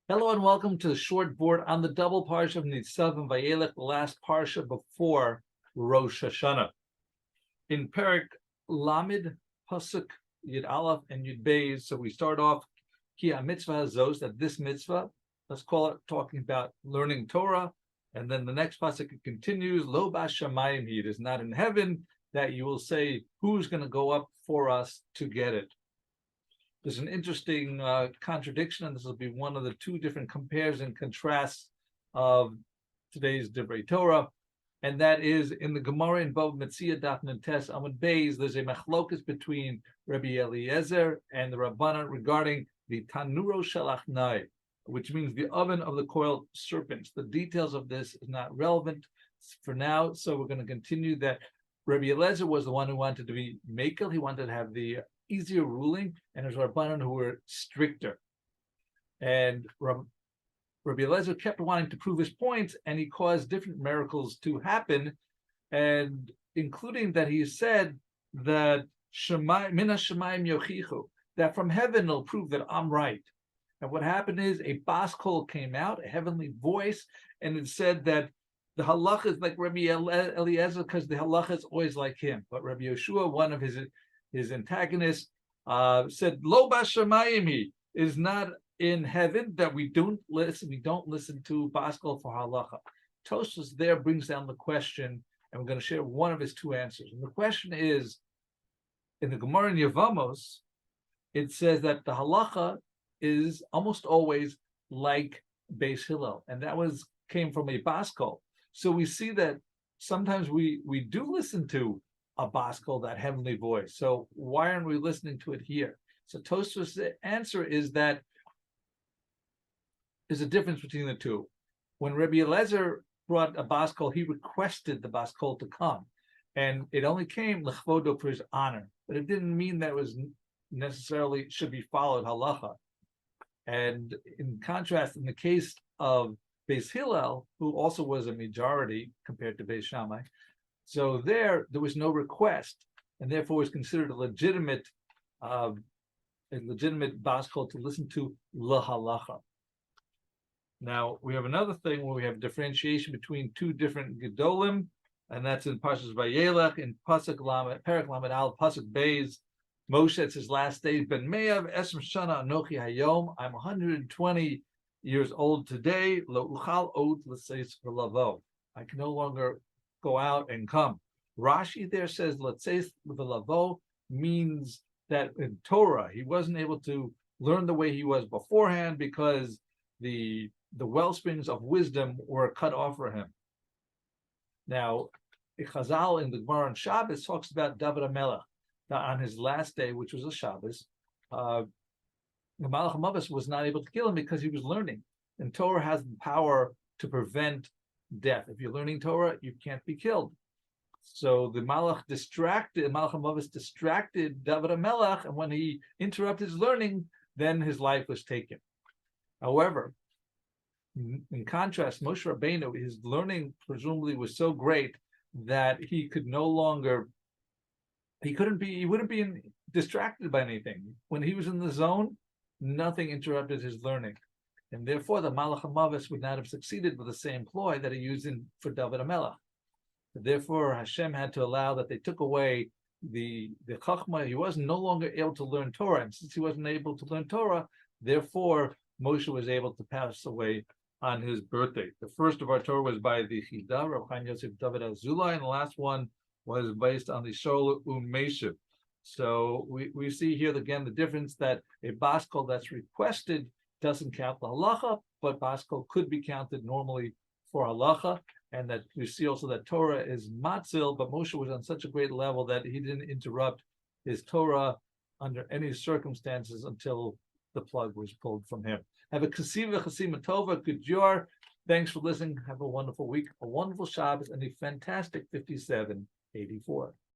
Hello and welcome to the short Vort on the double parsha of Nitzavim-Vayeilech, the last parsha before Rosh Hashanah. In Perek Lamed, pasuk Yud Aleph and Yud Beis, so we start off Ki mitzvah hazos, that this mitzvah, let's call it talking about learning Torah, and then the next pasuk it continues, Lo Bashamayim, it is not in heaven that you will say who's going to go up for us to get it. There's an interesting contradiction, and this will be one of the two different compares and contrasts of today's Divrei Torah, and that is in the Gemara in Bava Metzia, Daf Tes Amud Beis. There's a machlokus between R Eliezer and the Rabbanan regarding the Tanuro shel Achnai, which means the oven of the coiled serpents. The details of this is not relevant for now, so we're going to continue that. R Eliezer was the one who wanted to be makel. He wanted to have the easier ruling, and there's Rabbanan who were stricter. And Rabbi Eliezer kept wanting to prove his points, and he caused different miracles to happen, and including that he said that Mina Shamayim Yochichu, that from heaven it'll prove that I'm right. And what happened is a Bas Kol came out, a heavenly voice, and it said that the Halacha is like Rabbi Eliezer because the Halacha is always like him. But Rabbi Yehoshua, one of his antagonist, said, Lo Bashamayim is not in heaven, that we don't listen to Bas Kol for Halacha. Tosfos there brings down the question, and we're going to share one of his two answers. And the question is, in the Gemara in Yevomos, it says that the Halacha is almost always like Bais Hillel, and that came from a Bas Kol. So we see that sometimes we do listen to a Bas Kol, that heavenly voice. So why aren't we listening to it here? So Tosfos' answer is that there's a difference between the two. When Rabbi Eliezer brought a Bas Kol, he requested the Bas Kol to come, and it only came l'chvodo, for his honor, but it didn't mean that it was necessarily should be followed halacha. And in contrast, in the case of Bais Hillel, who also was a majority compared to Bais Shamai, so there was no request, and therefore was considered a legitimate Bas Kol to listen to halacha. Now we have another thing where we have differentiation between two different gedolim, and that's in Parshas Vayeilech in pasuk Lamed, Perek Lamed Al, pasuk Beis. Moshe, it's his last days. Ben Me'av Esrim Shana Anochi Hayom. I'm 120 years old today. Lo uchal od l'seis v'lavo. I can no longer go out and come. Rashi there says l'seis v'lavo means that in Torah he wasn't able to learn the way he was beforehand because the well springs of wisdom were cut off for him. Now, Chazal in the Gemara on Shabbos talks about Dovid HaMelech, that on his last day, which was a Shabbos, the Mal'ach HaMaves was not able to kill him because he was learning. And Torah has the power to prevent death. If you're learning Torah, you can't be killed. So the Mal'ach HaMaves distracted Dovid HaMelech, and when he interrupted his learning, then his life was taken. However, in contrast, Moshe Rabeinu, his learning presumably was so great that he wouldn't be distracted by anything. When he was in the zone, nothing interrupted his learning. And therefore, the Mal'ach HaMaves would not have succeeded with the same ploy that he used for Dovid HaMelech. Therefore, Hashem had to allow that they took away the Chachma. He was no longer able to learn Torah. And since he wasn't able to learn Torah, therefore, Moshe was able to pass away on his birthday. The first of our Torah was by the Chida, Rav Chaim Yosef David Azulai, and the last one was based on the Sho'el U'meshiv. So we see here again the difference that a Bas Kol that's requested doesn't count the halacha, but Bas Kol could be counted normally for halacha, and that we see also that Torah is matzil, but Moshe was on such a great level that he didn't interrupt his Torah under any circumstances until the plug was pulled from him. Have a kasiva chasima tova, good yor. Thanks for listening. Have a wonderful week, a wonderful Shabbos, and a fantastic 5784.